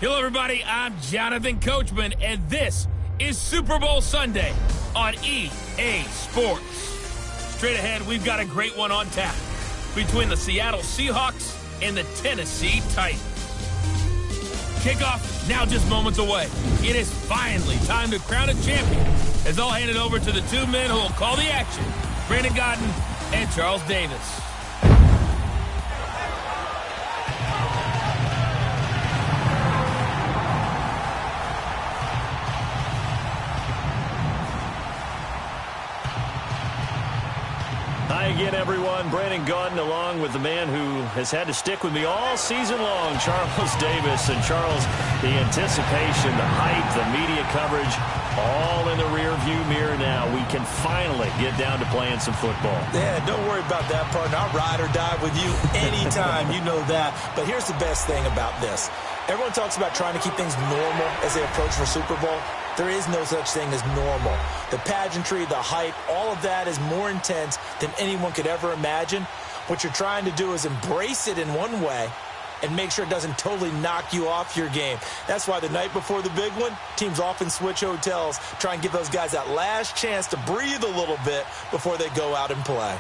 Hello, everybody. I'm Jonathan Coachman, and this is Super Bowl Sunday on EA Sports. Straight ahead, we've got a great one on tap between the Seattle Seahawks and the Tennessee Titans. Kickoff now just moments away. It is finally time to crown a champion, as I'll hand it over to the two men who will call the action, Brandon Godden and Charles Davis. Hi again, everyone. Brandon Godden along with the man who has had to stick with me all season long, Charles Davis. And Charles, the anticipation, the hype, the media coverage, all in the rearview mirror now. We can finally get down to playing some football. Yeah, don't worry about that, partner. I'll ride or die with you anytime. You know that. But here's the best thing about this. Everyone talks about trying to keep things normal as they approach for Super Bowl. There is no such thing as normal. The pageantry, the hype, all of that is more intense than anyone could ever imagine. What you're trying to do is embrace it in one way and make sure it doesn't totally knock you off your game. That's why the night before the big one, teams often switch hotels, try and give those guys that last chance to breathe a little bit before they go out and play.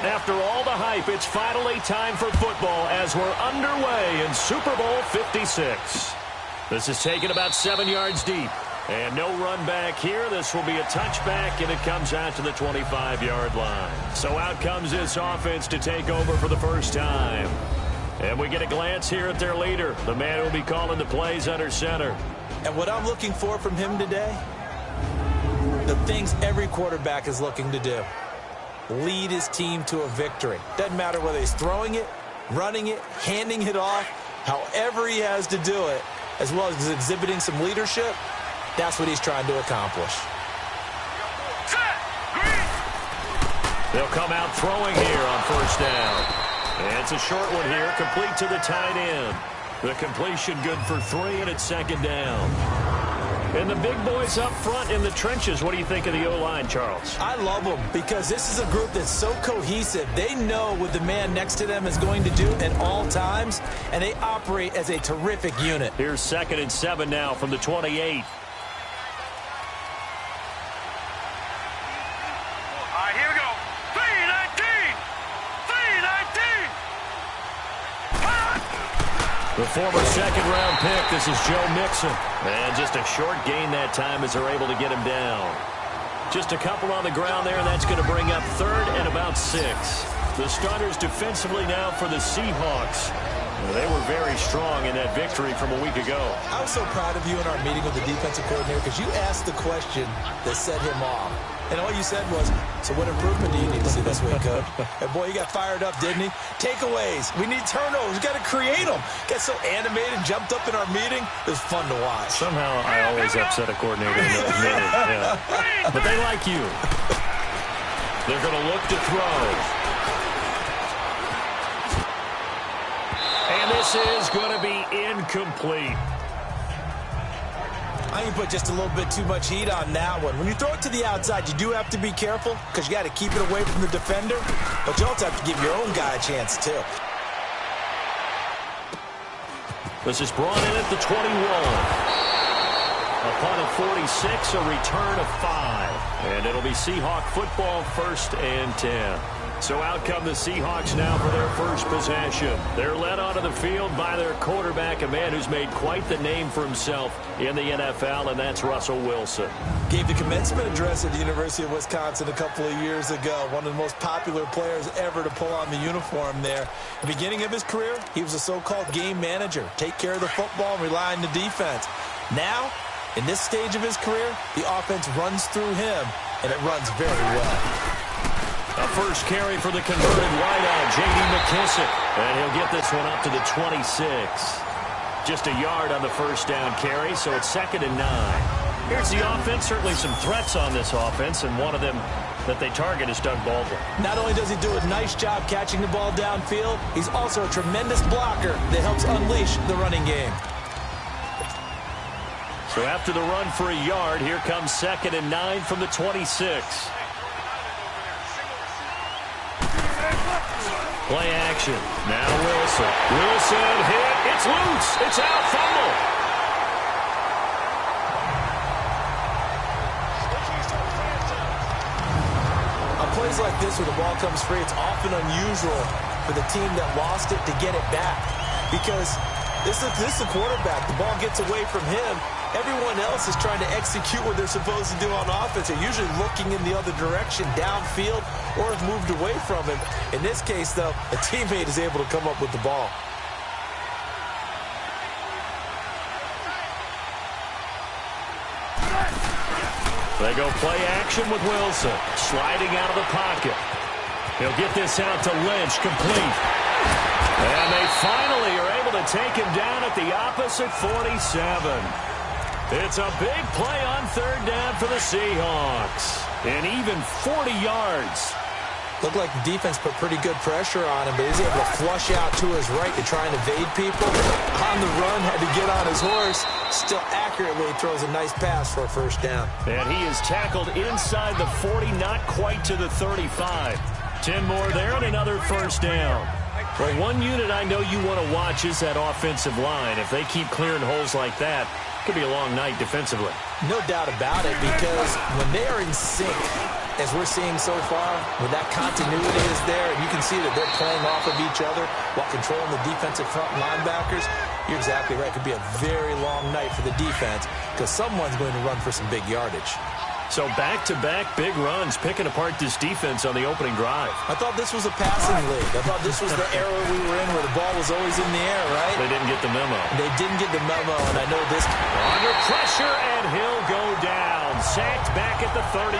After all the hype, it's finally time for football as we're underway in Super Bowl 56. This is taken about 7 yards deep. And no run back here. This will be a touchback, and it comes out to the 25-yard line. So out comes this offense to take over for the first time. And we get a glance here at their leader, the man who will be calling the plays under center. And what I'm looking for from him today, the things every quarterback is looking to do. Lead his team to a victory. Doesn't matter whether he's throwing it, running it, handing it off, however he has to do it, as well as exhibiting some leadership, that's what he's trying to accomplish. They'll come out throwing here on first down. And it's a short one here, complete to the tight end. The completion good for 3, and it's second down. And the big boys up front in the trenches, what do you think of the O-line, Charles? I love them because this is a group that's so cohesive. They know what the man next to them is going to do at all times, and they operate as a terrific unit. Here's 2nd and 7 now from the 28. The former second-round pick, this is Joe Mixon. And just a short gain that time as they're able to get him down. Just a couple on the ground there, and that's going to bring up 3rd and about 6. The starters defensively now for the Seahawks. They were very strong in that victory from a week ago. I was so proud of you in our meeting with the defensive coordinator because you asked the question that set him off. And all you said was, so what improvement do you need to see this week, Coach? And boy, he got fired up, didn't he? Takeaways. We need turnovers. We got to create them. Got so animated, jumped up in our meeting. It was fun to watch. Somehow I always upset a coordinator in the minute. Yeah. But they like you. They're going to look to throw. And this is going to be incomplete. I think you put just a little bit too much heat on that one. When you throw it to the outside, you do have to be careful because you got to keep it away from the defender, but you also have to give your own guy a chance too. This is brought in at the 21. Upon a 46, a return of 5. And it'll be Seahawk football, 1st and 10. So out come the Seahawks now for their first possession. They're led onto the field by their quarterback, a man who's made quite the name for himself in the NFL, and that's Russell Wilson. Gave the commencement address at the University of Wisconsin a couple of years ago. One of the most popular players ever to pull on the uniform there. At the beginning of his career, he was a so-called game manager. Take care of the football and rely on the defense. Now, in this stage of his career, the offense runs through him, and it runs very well. A first carry for the converted wideout, J.D. McKissick. And he'll get this one up to the 26. Just a yard on the first down carry, so it's 2nd and 9. Here's the offense. Certainly some threats on this offense, and one of them that they target is Doug Baldwin. Not only does he do a nice job catching the ball downfield, he's also a tremendous blocker that helps unleash the running game. So after the run for a yard, here comes 2nd and 9 from the 26. Play action. Now Wilson. Wilson hit. It's loose. It's out. Fumble. On plays like this where the ball comes free, it's often unusual for the team that lost it to get it back. Because this is the quarterback. The ball gets away from him. Everyone else is trying to execute what they're supposed to do on offense. They're usually looking in the other direction, downfield, or have moved away from him. In this case, though, a teammate is able to come up with the ball. They go play action with Wilson. Sliding out of the pocket. He'll get this out to Lynch, complete. And they finally are able to take him down at the opposite 47. It's a big play on 3rd down for the Seahawks. And even 40 yards. Looked like the defense put pretty good pressure on him, but he's able to flush out to his right to try and evade people. On the run, had to get on his horse. Still accurately throws a nice pass for a 1st down. And he is tackled inside the 40, not quite to the 35. 10 more there and another 1st down. Well, one unit I know you want to watch is that offensive line. If they keep clearing holes like that, it could be a long night defensively. No doubt about it, because when they are in sync, as we're seeing so far, when that continuity is there, and you can see that they're playing off of each other while controlling the defensive front linebackers, you're exactly right. It could be a very long night for the defense because someone's going to run for some big yardage. So back-to-back big runs, picking apart this defense on the opening drive. I thought this was a passing league. I thought this was the era we were in where the ball was always in the air, right? They didn't get the memo. They didn't get the memo, and I know this. Under pressure, and he'll go down. Sacked back at the 31.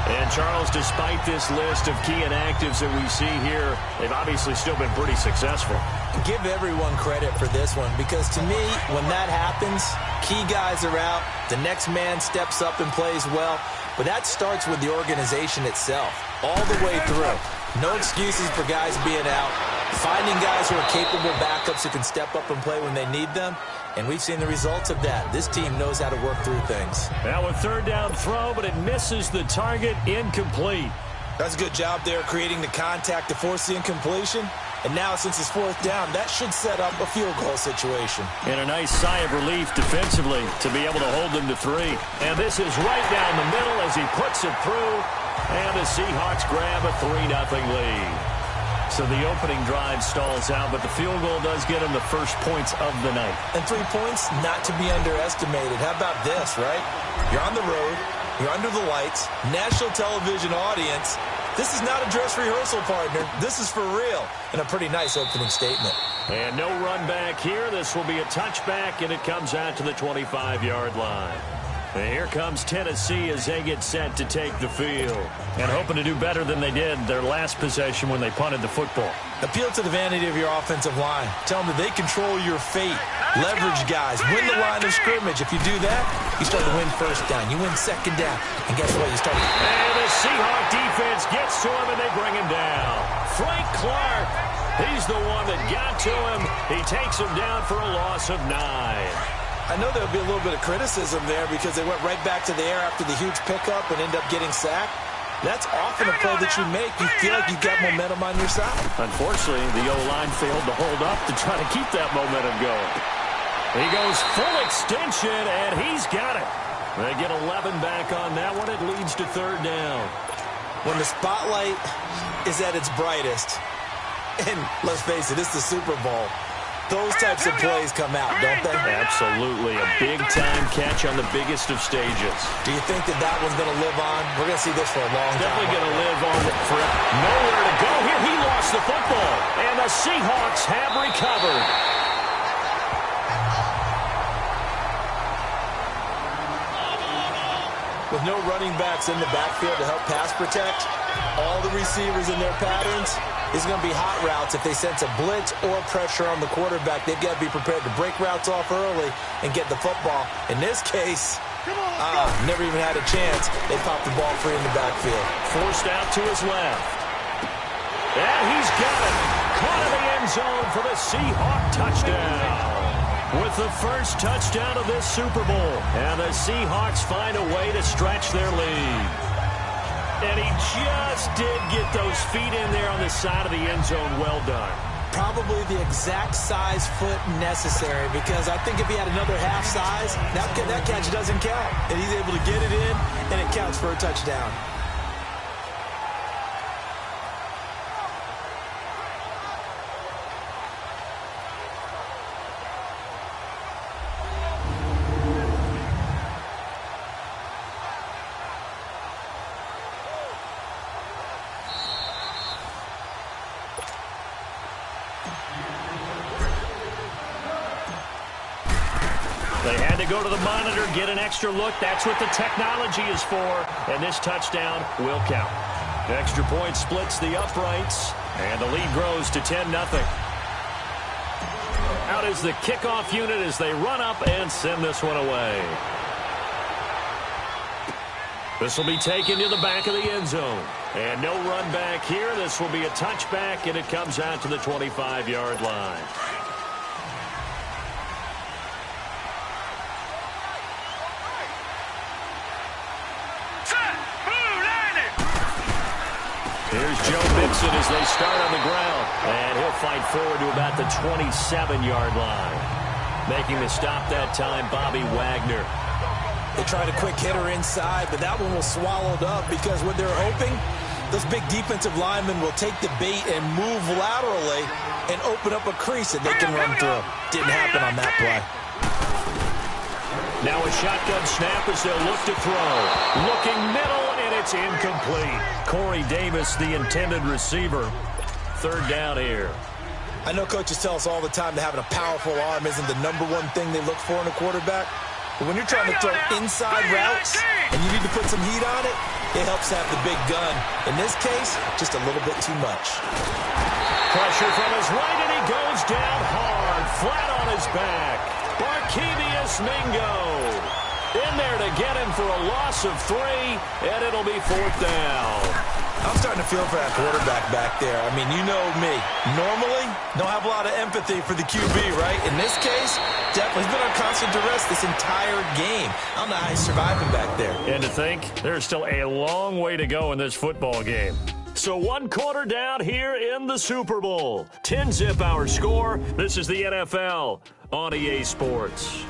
And, Charles, despite this list of key inactives that we see here, they've obviously still been pretty successful. Give everyone credit for this one, because to me, when that happens, key guys are out, the next man steps up and plays well, but that starts with the organization itself, all the way through. No excuses for guys being out, finding guys who are capable backups who can step up and play when they need them, and we've seen the results of that. This team knows how to work through things. Now a 3rd down throw, but it misses the target, incomplete. That's a good job there creating the contact to force the incompletion. And now, since it's 4th down, that should set up a field goal situation. And a nice sigh of relief defensively to be able to hold them to 3. And this is right down the middle as he puts it through. And the Seahawks grab a 3-0 lead. So the opening drive stalls out, but the field goal does get him the first points of the night. And 3 points, not to be underestimated. How about this, right? You're on the road. You're under the lights. National television audience. This is not a dress rehearsal, partner. This is for real. And a pretty nice opening statement. And no run back here. This will be a touchback, and it comes out to the 25-yard line. And here comes Tennessee as they get set to take the field. And hoping to do better than they did their last possession when they punted the football. Appeal to the vanity of your offensive line. Tell them that they control your fate. Leverage guys. Win the line of scrimmage. If you do that, you start to win 1st down. You win 2nd down. And guess what? You start. And the Seahawk defense gets to him, and they bring him down. Frank Clark, he's the one that got to him. He takes him down for a loss of 9. I know there'll be a little bit of criticism there because they went right back to the air after the huge pickup and end up getting sacked. That's often a play that you make. You feel like you've got momentum on your side. Unfortunately, the O-line failed to hold up to try to keep that momentum going. He goes full extension, and he's got it. They get 11 back on that one. It leads to 3rd down. When the spotlight is at its brightest, and let's face it, it's the Super Bowl, those types of plays come out, don't they? Absolutely. A big-time catch on the biggest of stages. Do you think that one's going to live on? We're going to see this for a long time. Definitely going to live on forever. Nowhere to go here. He lost the football. And the Seahawks have recovered. With no running backs in the backfield to help pass protect, all the receivers in their patterns, it's going to be hot routes. If they sense a blitz or pressure on the quarterback, they've got to be prepared to break routes off early and get the football. In this case, never even had a chance. They popped the ball free in the backfield. Forced out to his left. And he's got it. Caught in the end zone for the Seahawk touchdown. With the first touchdown of this Super Bowl. And the Seahawks find a way to stretch their lead. And he just did get those feet in there on the side of the end zone. Well done. Probably the exact size foot necessary, because I think if he had another half size, that catch doesn't count. And he's able to get it in, and it counts for a touchdown. They had to go to the monitor, get an extra look. That's what the technology is for. And this touchdown will count. The extra point splits the uprights, and the lead grows to 10-0. Out is the kickoff unit as they run up and send this one away. This will be taken to the back of the end zone. And no run back here. This will be a touchback, and it comes out to the 25-yard line. Here's Joe Mixon as they start on the ground. And he'll fight forward to about the 27-yard line. Making the stop that time, Bobby Wagner. They tried a quick hitter inside, but that one was swallowed up because what they're hoping, those big defensive linemen will take the bait and move laterally and open up a crease that they can run through. Didn't happen on that play. Now a shotgun snap as they'll look to throw. Looking middle, and it's incomplete. Corey Davis, the intended receiver. Third down here. I know coaches tell us all the time that having a powerful arm isn't the #1 thing they look for in a quarterback. But when you're trying to throw inside routes and you need to put some heat on it, it helps have the big gun. In this case, just a little bit too much. Pressure from his right, and he goes down hard, flat on his back. Barkevious Mingo in there to get him for a loss of 3, and it'll be 4th down. I'm starting to feel for that quarterback back there. I mean, you know me. Normally, don't have a lot of empathy for the QB, right? In this case, definitely he's been on constant duress this entire game. I don't know how he's surviving back there. And to think, there's still a long way to go in this football game. So 1 quarter down here in the Super Bowl. 10-zip our score. This is the NFL on EA Sports.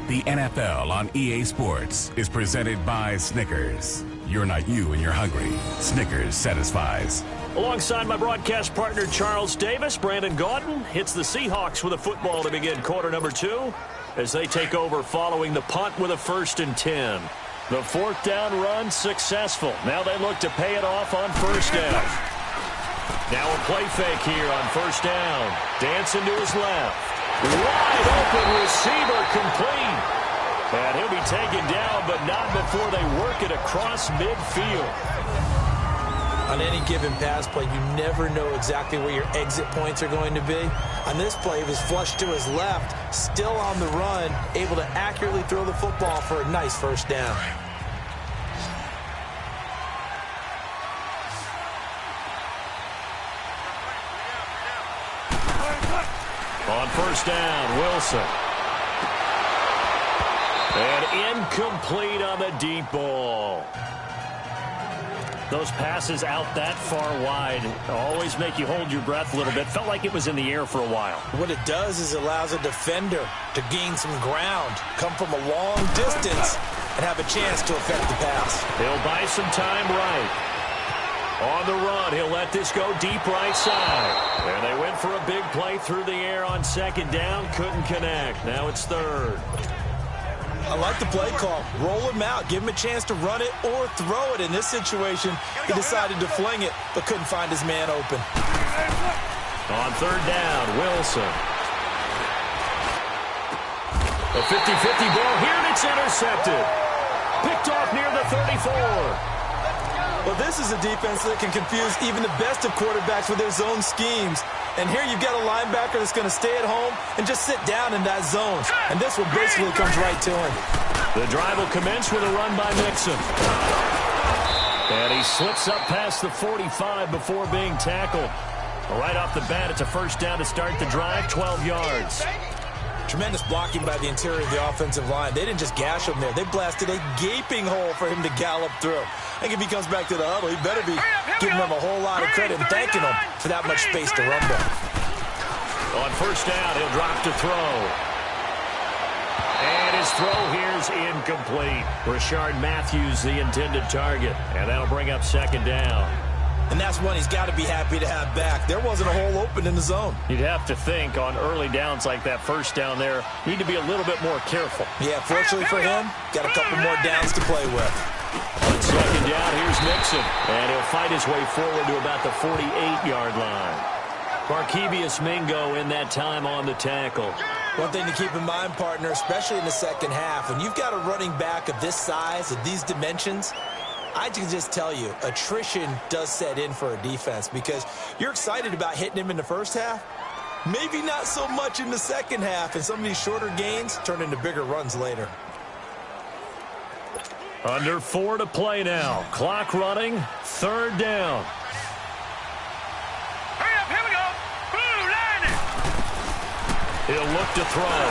The NFL on EA Sports is presented by Snickers. You're not you and you're hungry. Snickers satisfies. Alongside my broadcast partner, Charles Davis, Brandon Gaudin hits the Seahawks with a football to begin quarter number 2 as they take over following the punt with a 1st and 10. The 4th down run successful. Now they look to pay it off on 1st down. Now a play fake here on 1st down. Dancing to his left. Wide open receiver complete. And he'll be taken down, but not before they work it across midfield. On any given pass play, you never know exactly where your exit points are going to be. On this play, he was flushed to his left, still on the run, able to accurately throw the football for a nice 1st down. On 1st down, Wilson. And incomplete on the deep ball. Those passes out that far wide always make you hold your breath a little bit. Felt like it was in the air for a while. What it does is it allows a defender to gain some ground, come from a long distance, and have a chance to affect the pass. He'll buy some time right. On the run, he'll let this go deep right side. And they went for a big play through the air on second down. Couldn't connect. Now it's third. I like the play call. Roll him out. Give him a chance to run it or throw it. In this situation, he decided to fling it, but couldn't find his man open. On third down, Wilson. A 50-50 ball here, and it's intercepted. Picked off near the 34. Well, this is a defense that can confuse even the best of quarterbacks with their zone schemes. And here you've got a linebacker that's going to stay at home and just sit down in that zone. And this one basically comes right to him. The drive will commence with a run by Mixon. And he slips up past the 45 before being tackled. Right off the bat, it's a first down to start the drive, 12 yards. Tremendous blocking by the interior of the offensive line. They didn't just gash him there. They blasted a gaping hole for him to gallop through. I think if he comes back to the huddle, he better be giving them a whole lot of credit and thanking them for that much space to rumble. On first down, he'll drop to throw. And his throw here's incomplete. Rashard Matthews, the intended target. And that'll bring up second down. And that's one he's got to be happy to have back. There wasn't a hole open in the zone. You'd have to think on early downs like that first down there, need to be a little bit more careful. Yeah, fortunately for him, got a couple more downs to play with. On second down, here's Mixon. And he'll fight his way forward to about the 48-yard line. Barkevius Mingo in that time on the tackle. One thing to keep in mind, partner, especially in the second half, when you've got a running back of this size, of these dimensions, I can just tell you, attrition does set in for a defense because you're excited about hitting him in the first half. Maybe not so much in the second half, and some of these shorter gains turn into bigger runs later. Under 4 to play now. Clock running. Third down. Hurry up, here we go. Blue line it. He'll look to throw.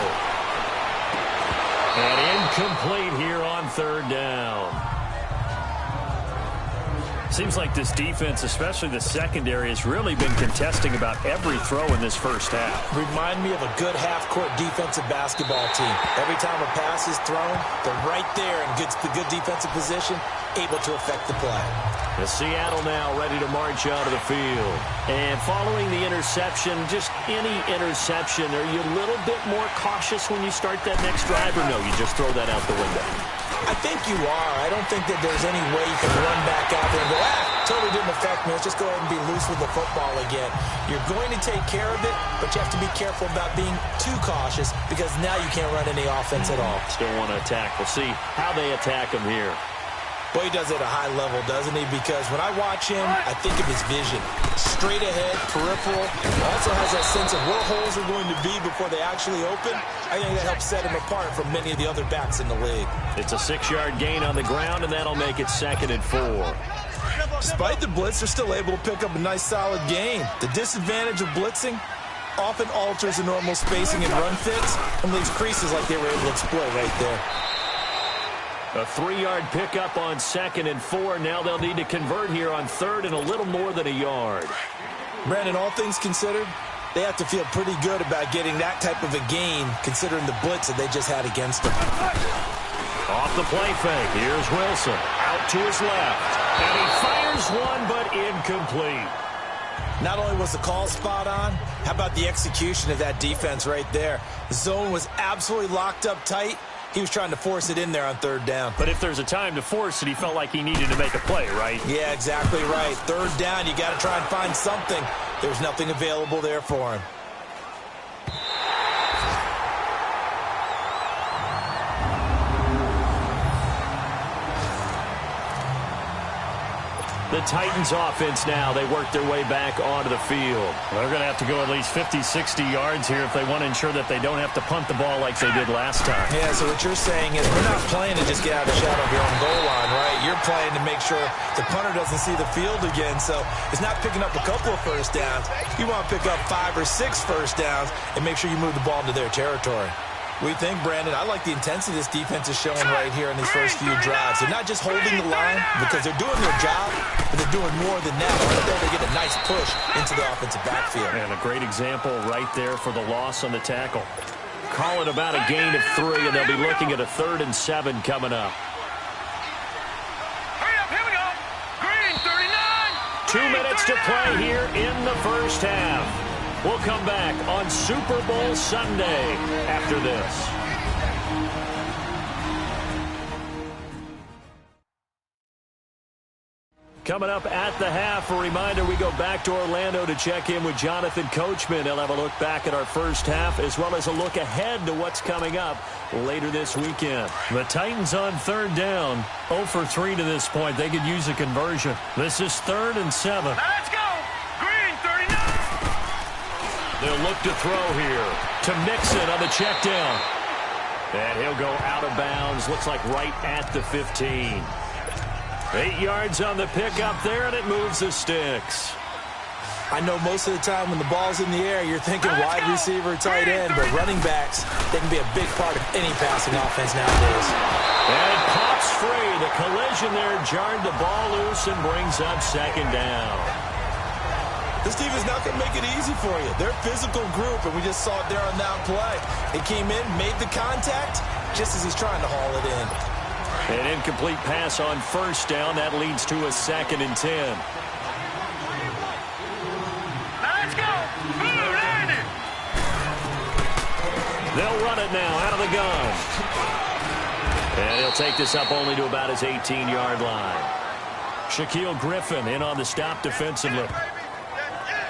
And incomplete here on third down. Seems like this defense, especially the secondary, has really been contesting about every throw in this first half. Remind me of a good half-court defensive basketball team. Every time a pass is thrown, they're right there in good defensive position, able to affect the play. The Seattle now ready to march out of the field. And following the interception, just any interception, are you a little bit more cautious when you start that next drive, or no, you just throw that out the window? I think you are. I don't think that there's any way you can run back out there and go, totally didn't affect me. Let's just go ahead and be loose with the football again. You're going to take care of it, but you have to be careful about being too cautious because now you can't run any offense at all. Still want to attack. We'll see how they attack him here. Boy, he does it at a high level, doesn't he? Because when I watch him, I think of his vision. Straight ahead, peripheral. Also has that sense of where holes are going to be before they actually open. I think that helps set him apart from many of the other backs in the league. It's a 6-yard gain on the ground, and that'll make it 2nd and 4. Despite the blitz, they're still able to pick up a nice, solid gain. The disadvantage of blitzing often alters the normal spacing and run fits and leaves creases like they were able to exploit right there. A 3-yard pickup on 2nd and 4. Now they'll need to convert here on 3rd and a little more than a yard. Brandon, all things considered, they have to feel pretty good about getting that type of a gain considering the blitz that they just had against them. Off the play fake. Here's Wilson. Out to his left. And he fires one, but incomplete. Not only was the call spot on, how about the execution of that defense right there? The zone was absolutely locked up tight. He was trying to force it in there on 3rd down. But if there's a time to force it, he felt like he needed to make a play, right? Yeah, exactly right. 3rd down, you got to try and find something. There's nothing available there for him. The Titans offense now, they work their way back onto the field. They're going to have to go at least 50, 60 yards here if they want to ensure that they don't have to punt the ball like they did last time. Yeah, so what you're saying is we're not playing to just get out of the shadow of your own goal line, right? You're playing to make sure the punter doesn't see the field again. So it's not picking up a couple of first downs. You want to pick up 5 or 6 first downs and make sure you move the ball into their territory. We think, Brandon, I like the intensity this defense is showing right here in these first few drives. They're not just holding the line because they're doing their job, but they're doing more than that. Right there, they get a nice push into the offensive backfield. And a great example right there for the loss on the tackle. Call it about a gain of 3, and they'll be looking at a 3rd and 7 coming up. Hurry up, here we go. Green, 39. to play here in the first half. We'll come back on Super Bowl Sunday after this. Coming up at the half, a reminder, we go back to Orlando to check in with Jonathan Coachman. He'll have a look back at our first half as well as a look ahead to what's coming up later this weekend. The Titans on third down, 0 for 3 to this point. They could use a conversion. This is 3rd and 7. Let's go. Green 39. They'll look to throw here to Mixon on the check down. And he'll go out of bounds, looks like right at the 15. 8 yards on the pickup there, and it moves the sticks. I know most of the time when the ball's in the air, you're thinking wide receiver, tight end, but running backs, they can be a big part of any passing offense nowadays. And it pops free. The collision there jarred the ball loose and brings up 2nd down. This team is not going to make it easy for you. They're a physical group, and we just saw it there on that play. He came in, made the contact, just as he's trying to haul it in. An incomplete pass on 1st down. That leads to a 2nd and 10. Let's go. Blue landed. They'll run it now out of the gun. And he'll take this up only to about his 18-yard line. Shaquille Griffin in on the stop defensively.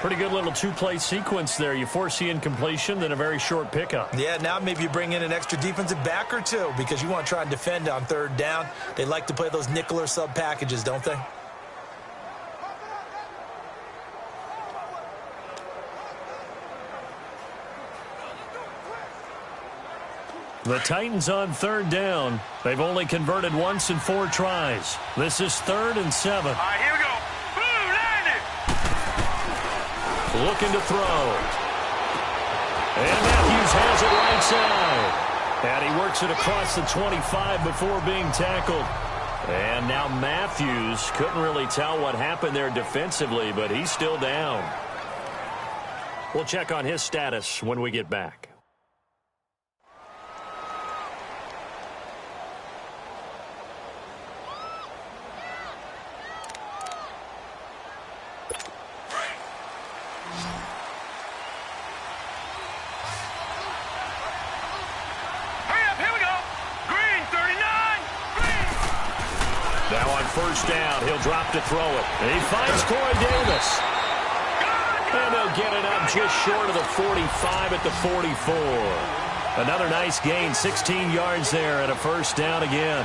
Pretty good little 2-play sequence there. You force the incompletion, then a very short pickup. Yeah, now maybe you bring in an extra defensive back or two because you want to try and defend on 3rd down. They like to play those nickel or sub packages, don't they? The Titans on 3rd down. They've only converted once in 4 tries. This is 3rd and 7. All right, here we go. Blue landed. Looking to throw. And Matthews has it right side. And he works it across the 25 before being tackled. And now Matthews couldn't really tell what happened there defensively, but he's still down. We'll check on his status when we get back. Down, he'll drop to throw it. And he finds Corey Davis. And they'll get it up just short of the 45 at the 44. Another nice gain, 16 yards there and a 1st down again.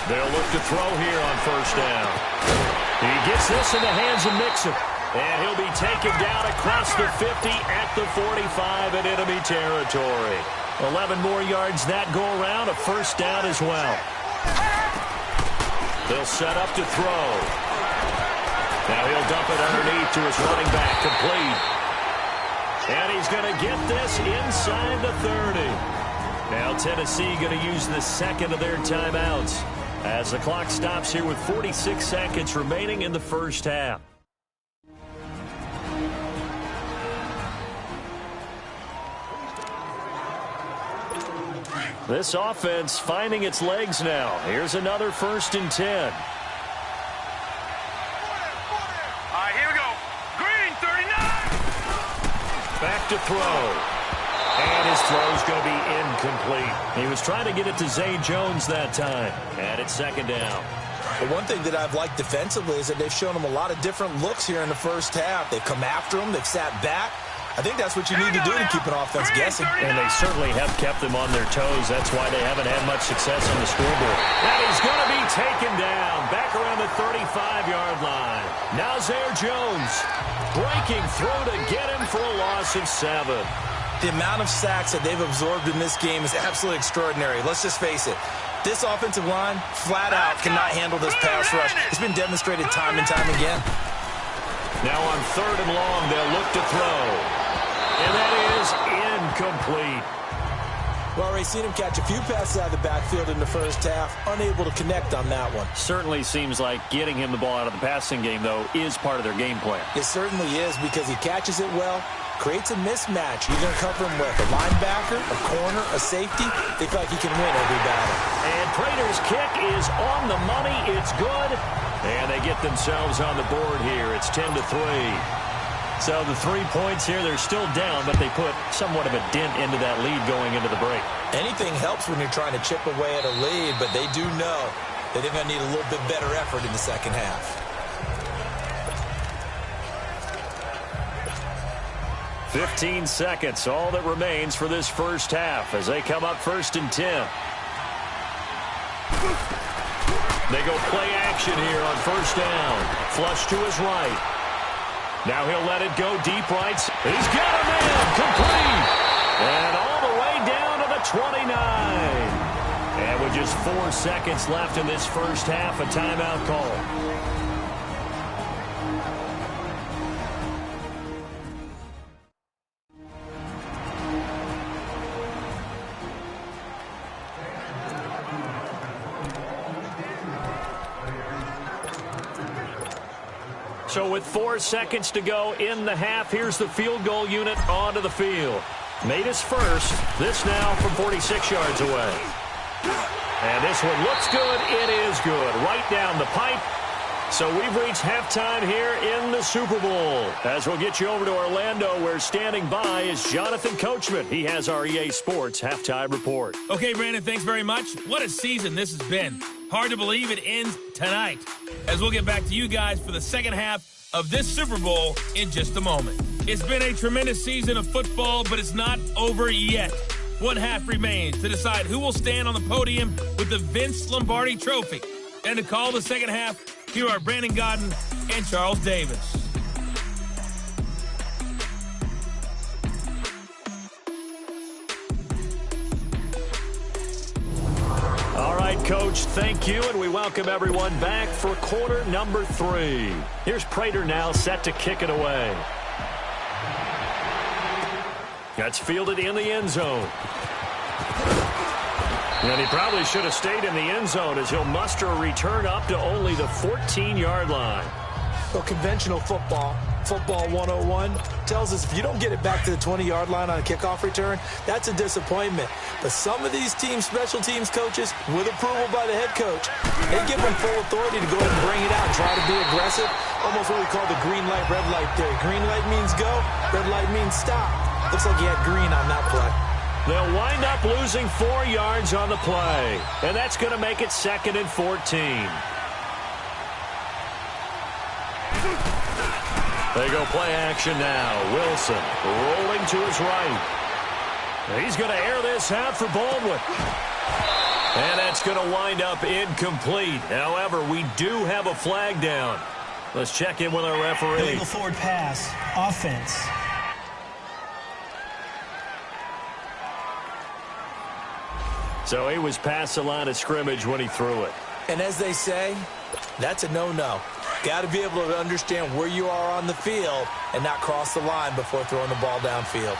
They'll look to throw here on 1st down. He gets this in the hands of Mixon. And he'll be taken down across the 50 at the 45 in enemy territory. 11 more yards that go around, a 1st down as well. They'll set up to throw. Now he'll dump it underneath to his running back, complete. And he's going to get this inside the 30. Now Tennessee going to use the 2nd of their timeouts as the clock stops here with 46 seconds remaining in the first half. This offense finding its legs now. Here's another 1st and 10. All right, here we go. Green 39. Back to throw. And his throw's going to be incomplete. He was trying to get it to Zay Jones that time. And it's 2nd down. The one thing that I've liked defensively is that they've shown him a lot of different looks here in the first half. They've come after him. They've sat back. I think that's what you need to do to keep an offense guessing. And they certainly have kept them on their toes. That's why they haven't had much success on the scoreboard. And he's going to be taken down back around the 35-yard line. Now Zay Jones breaking through to get him for a loss of 7. The amount of sacks that they've absorbed in this game is absolutely extraordinary. Let's just face it. This offensive line, flat out, cannot handle this pass rush. It's been demonstrated time and time again. Now on 3rd and long, they'll look to throw. And that is incomplete. Well, we've seen him catch a few passes out of the backfield in the first half, unable to connect on that one. Certainly seems like getting him the ball out of the passing game, though, is part of their game plan. It certainly is because he catches it well, creates a mismatch. You're going to cover him with a linebacker, a corner, a safety. They feel like he can win every battle. And Prater's kick is on the money. It's good. And they get themselves on the board here. It's 10-3. So the 3 points here, they're still down, but they put somewhat of a dent into that lead going into the break. Anything helps when you're trying to chip away at a lead, but they do know that they're going to need a little bit better effort in the second half. 15 seconds, all that remains for this first half as they come up 1st and 10. They go play action here on 1st down. Flush to his right. Now he'll let it go deep right. He's got him in. Complete. And all the way down to the 29. And with just 4 seconds left in this first half, a timeout call. So with 4 seconds to go in the half, here's the field goal unit onto the field. Made his first. This now from 46 yards away. And this one looks good. It is good. Right down the pipe. So we've reached halftime here in the Super Bowl. As we'll get you over to Orlando, where standing by is Jonathan Coachman. He has our EA Sports halftime report. Okay, Brandon, thanks very much. What a season this has been. Hard to believe it ends tonight, as we'll get back to you guys for the second half of this Super Bowl in just a moment. It's been a tremendous season of football, but it's not over yet. One half remains to decide who will stand on the podium with the Vince Lombardi Trophy. And to call the second half, here are Brandon Godden and Charles Davis. All right, Coach, thank you, and we welcome everyone back for quarter number 3. Here's Prater now set to kick it away. That's fielded in the end zone. And he probably should have stayed in the end zone, as he'll muster a return up to only the 14-yard line. So conventional football 101, tells us if you don't get it back to the 20-yard line on a kickoff return, that's a disappointment. But some of these teams, special teams coaches, with approval by the head coach, they give them full authority to go ahead and bring it out and try to be aggressive. Almost what we call the green light, red light theory. Green light means go, red light means stop. Looks like he had green on that play. They'll wind up losing 4 yards on the play, and that's going to make it 2nd and 14. They go play action now. Wilson rolling to his right. He's going to air this out for Baldwin. And that's going to wind up incomplete. However, we do have a flag down. Let's check in with our referee. Illegal forward pass. Offense. So he was past the line of scrimmage when he threw it. And as they say, that's a no-no. Got to be able to understand where you are on the field and not cross the line before throwing the ball downfield.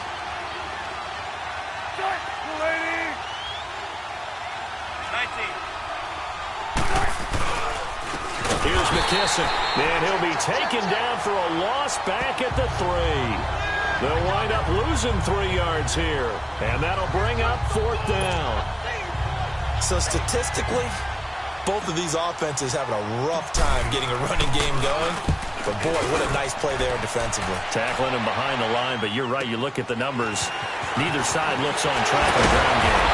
Here's McKissick, and he'll be taken down for a loss back at the 3. They'll wind up losing 3 yards here, and that'll bring up 4th down. So statistically, both of these offenses having a rough time getting a running game going. But, boy, what a nice play there defensively. Tackling him behind the line, but you're right. You look at the numbers. Neither side looks on track in the ground game.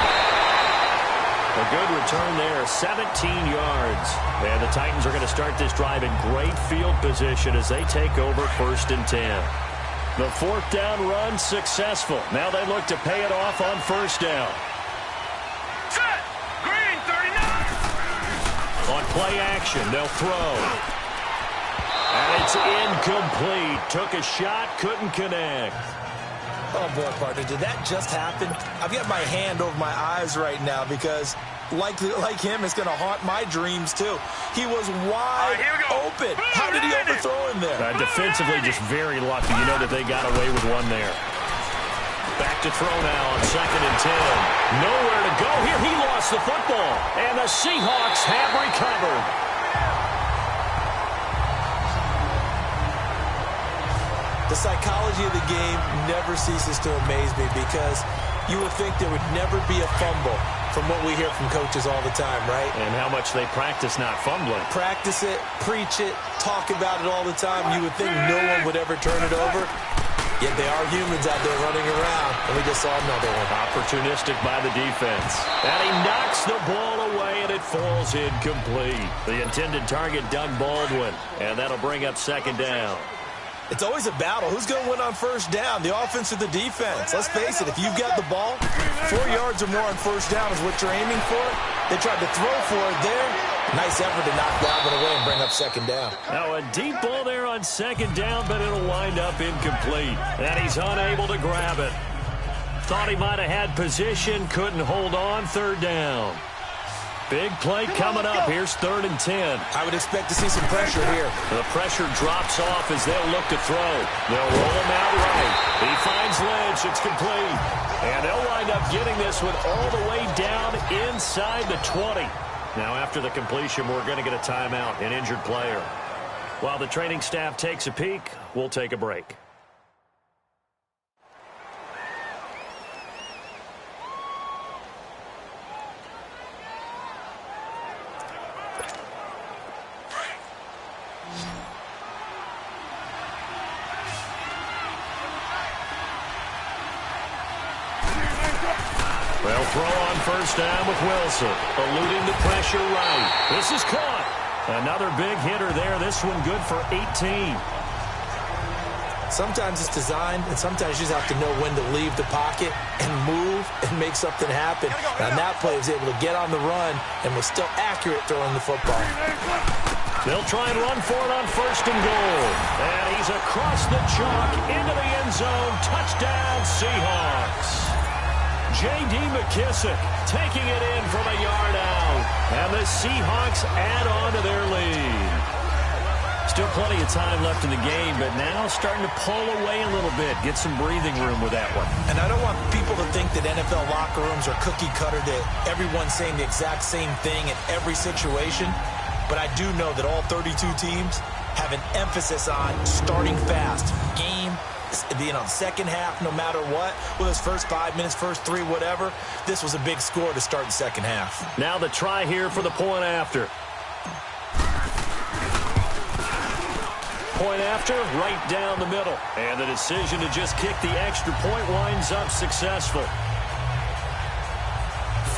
A good return there, 17 yards. And the Titans are going to start this drive in great field position as they take over 1st and 10. The 4th down run successful. Now they look to pay it off on 1st down. Set! Green 39! On play action, they'll throw. And it's incomplete. Took a shot, couldn't connect. Oh, boy, partner, did that just happen? I've got my hand over my eyes right now because, like him, it's going to haunt my dreams, too. He was wide open. How did he overthrow him there? Defensively, just very lucky. You know that they got away with one there. Back to throw now on 2nd and 10. Nowhere to go here. He lost the football. And the Seahawks have recovered. The psychology of the game never ceases to amaze me because you would think there would never be a fumble from what we hear from coaches all the time, right? And how much they practice not fumbling. Practice it, preach it, talk about it all the time. You would think no one would ever turn it over. Yet they are humans out there running around, and we just saw another one. Opportunistic by the defense. And he knocks the ball away, and it falls incomplete. The intended target, Doug Baldwin, and that'll bring up second down. It's always a battle. Who's going to win on first down, the offense or the defense? Let's face it, if you've got the ball, 4 yards or more on first down is what you're aiming for. They tried to throw for it there. Nice effort to knock Dalvin away and bring up second down. Now a deep ball there on second down, but it'll wind up incomplete. And he's unable to grab it. Thought he might have had position, couldn't hold on, third down. Big play coming up. Here's 3rd and 10. I would expect to see some pressure here. The pressure drops off as they'll look to throw. They'll roll him out right. He finds Lynch. It's complete. And they'll wind up getting this one all the way down inside the 20. Now after the completion, we're going to get a timeout, an injured player. While the training staff takes a peek, we'll take a break. They'll throw on first down with Wilson, eluding the pressure right. This is caught. Another big hitter there. This one good for 18. Sometimes it's designed, and sometimes you just have to know when to leave the pocket and move and make something happen. And that play was able to get on the run and was still accurate throwing the football. They'll try and run for it on first and goal. And he's across the chalk into the end zone. Touchdown, Seahawks. J.D. McKissick taking it in from a yard out. And the Seahawks add on to their lead. Still plenty of time left in the game, but now starting to pull away a little bit. Get some breathing room with that one. And I don't want people to think that NFL locker rooms are cookie cutter, that everyone's saying the exact same thing in every situation. But I do know that all 32 teams have an emphasis on starting fast. Game, second half, no matter what, whether it's first 5 minutes, first 3, whatever, this was a big score to start the second half. Now the try here for the point after. Point after, right down the middle. And the decision to just kick the extra point winds up successful.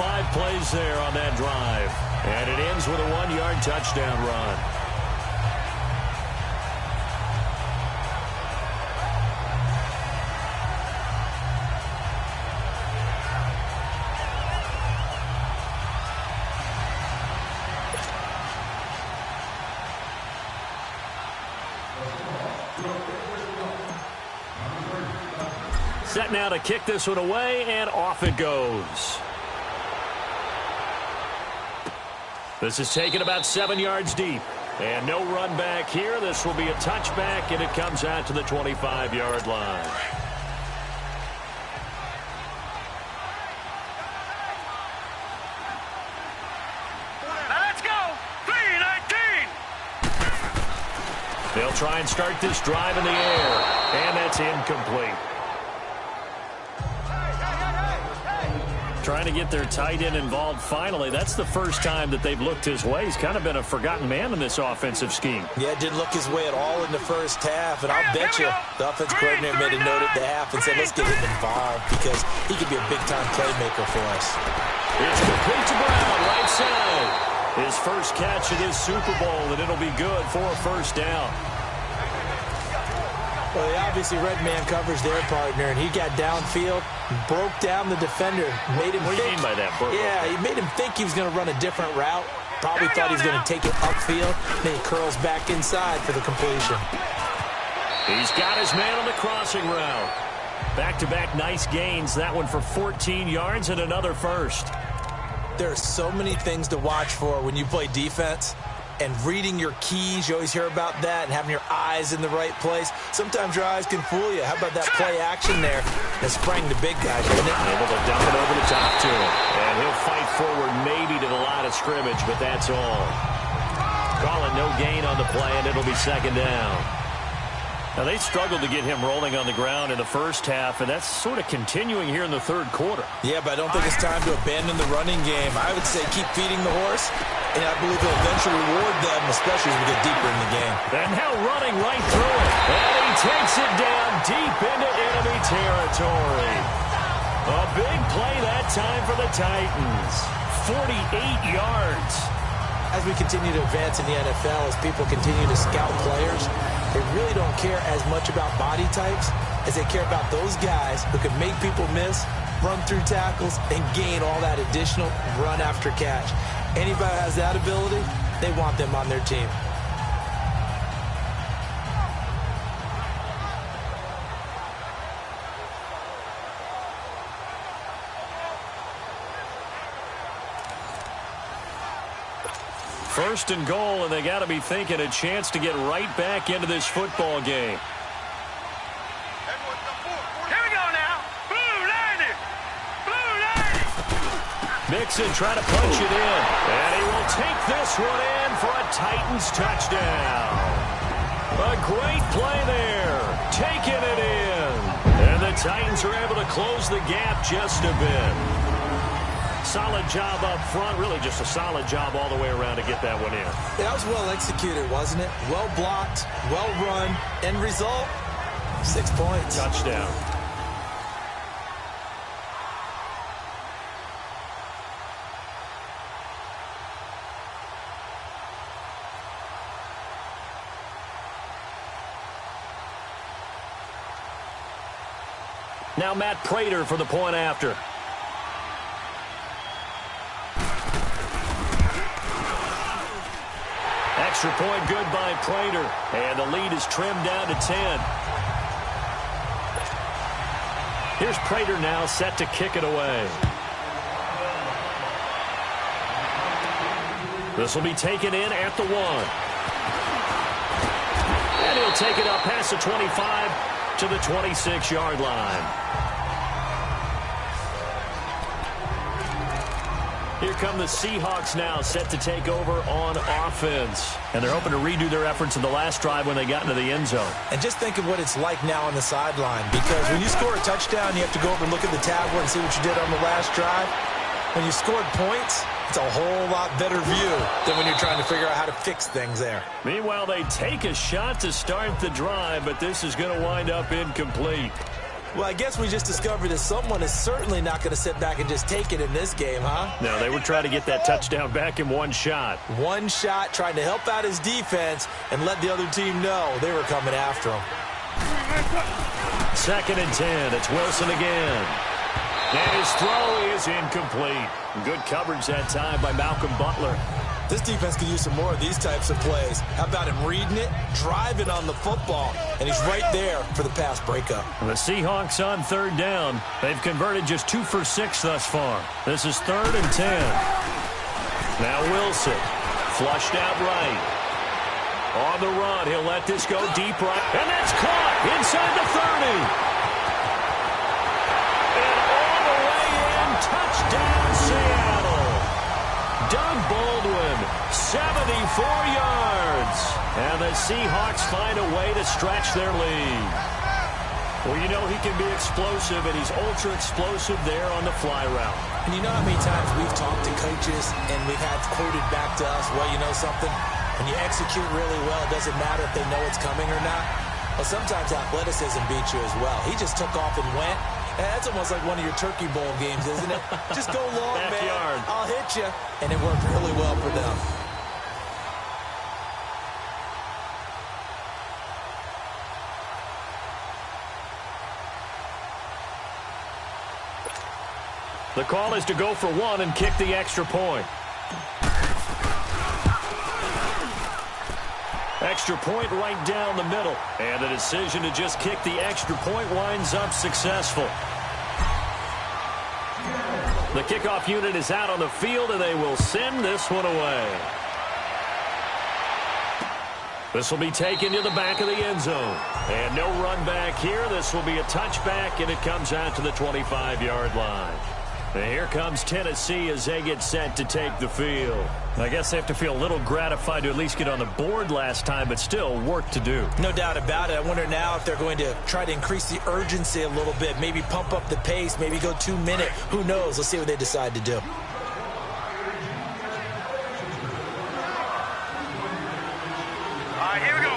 5 plays there on that drive. And it ends with a 1-yard touchdown run. Set now to kick this one away, and off it goes. This is taken about 7 yards deep. And no run back here. This will be a touchback, and it comes out to the 25-yard line. Let's go! 3-19! They'll try and start this drive in the air, and that's incomplete. Trying to get their tight end involved finally. That's the first time that they've looked his way. He's kind of been a forgotten man in this offensive scheme. Yeah, didn't look his way at all in the first half, and I'll bet you the offensive coordinator made a note at the half and said, let's get him involved because he could be a big-time playmaker for us. It's complete to Brown, right side. His first catch of this Super Bowl, and it'll be good for a first down. Well, they obviously red man covers their partner, and he got downfield, broke down the defender, made him think. What do you mean by that, Burke? Yeah, he made him think he was going to run a different route. Probably thought he was going to take it upfield. Then he curls back inside for the completion. He's got his man on the crossing route. Back-to-back nice gains. That one for 14 yards and another first. There are so many things to watch for when you play defense. And reading your keys, you always hear about that, and having your eyes in the right place. Sometimes your eyes can fool you. How about that play action there that sprang the big guy, didn't it? Able to dump it over the top to him. And he'll fight forward maybe to the line of scrimmage, but that's all. Calling no gain on the play, and it'll be second down. Now, they struggled to get him rolling on the ground in the first half, and that's sort of continuing here in the third quarter. Yeah, but I don't think it's time to abandon the running game. I would say keep feeding the horse, and I believe he'll eventually reward them, especially as we get deeper in the game. And now running right through it. And he takes it down deep into enemy territory. A big play that time for the Titans. 48 yards. As we continue to advance in the NFL, as people continue to scout players, they really don't care as much about body types as they care about those guys who can make people miss, run through tackles, and gain all that additional run after catch. Anybody who has that ability, they want them on their team. First and goal, and they got to be thinking a chance to get right back into this football game. Here we go now. Blue 90. Blue 90. Mixon trying to punch it in. And he will take this one in for a Titans touchdown. A great play there. Taking it in. And the Titans are able to close the gap just a bit. Solid job up front. Really just a solid job all the way around to get that one in. That was well executed, wasn't it? Well blocked, well run. End result, 6 points. Touchdown. Now Matt Prater for the point after. Extra point good by Prater. And the lead is trimmed down to 10. Here's Prater now set to kick it away. This will be taken in at the 1. And he'll take it up past the 25 to the 26-yard line. Here come the Seahawks now, set to take over on offense. And they're hoping to redo their efforts in the last drive when they got into the end zone. And just think of what it's like now on the sideline. Because when you score a touchdown, you have to go over and look at the tablet and see what you did on the last drive. When you scored points, it's a whole lot better view than when you're trying to figure out how to fix things there. Meanwhile, they take a shot to start the drive, but this is going to wind up incomplete. Well, I guess we just discovered that someone is certainly not going to sit back and just take it in this game, huh? No, they were trying to get that touchdown back in one shot. One shot, trying to help out his defense and let the other team know they were coming after him. 2nd and 10. It's Wilson again. And his throw is incomplete. Good coverage that time by Malcolm Butler. This defense could use some more of these types of plays. How about him reading it, driving on the football, and he's right there for the pass breakup. And the Seahawks on 3rd down. They've converted just 2 for 6 thus far. This is 3rd and 10. Now Wilson, flushed out right. On the run, he'll let this go deep right. And that's caught inside the 30. And all the way in, touchdown Seattle. Doug Baldwin, 74 yards. And the Seahawks find a way to stretch their lead. Well, you know he can be explosive, and he's ultra-explosive there on the fly route. And you know how many times we've talked to coaches and we've had quoted back to us, well, you know something? When you execute really well, it doesn't matter if they know it's coming or not. Well, sometimes athleticism beats you as well. He just took off and went. And that's almost like one of your Turkey Bowl games, isn't it? Just go long, Backyard. man. I'll hit you. And it worked really well for them. The call is to go for 1 and kick the extra point. Extra point right down the middle. And the decision to just kick the extra point winds up successful. The kickoff unit is out on the field, and they will send this one away. This will be taken to the back of the end zone. And no run back here. This will be a touchback, and it comes out to the 25-yard line. And here comes Tennessee as they get set to take the field. I guess they have to feel a little gratified to at least get on the board last time, but still work to do. No doubt about it. I wonder now if they're going to try to increase the urgency a little bit, maybe pump up the pace, maybe go 2 minute. Who knows? Let's see what they decide to do. Here we go.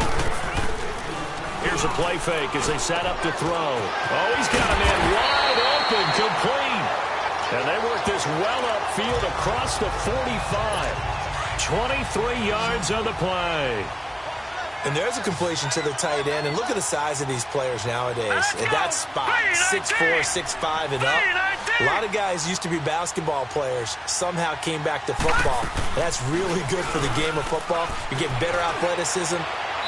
Here's a play fake as they set up to throw. Oh, he's got a man wide open, complete. And they work this well upfield across the 45. 23 yards on the play. And there's a completion to the tight end. And look at the size of these players nowadays. At that spot, 6'4", 6'5", and up. A lot of guys used to be basketball players, somehow came back to football. And that's really good for the game of football. You get better athleticism,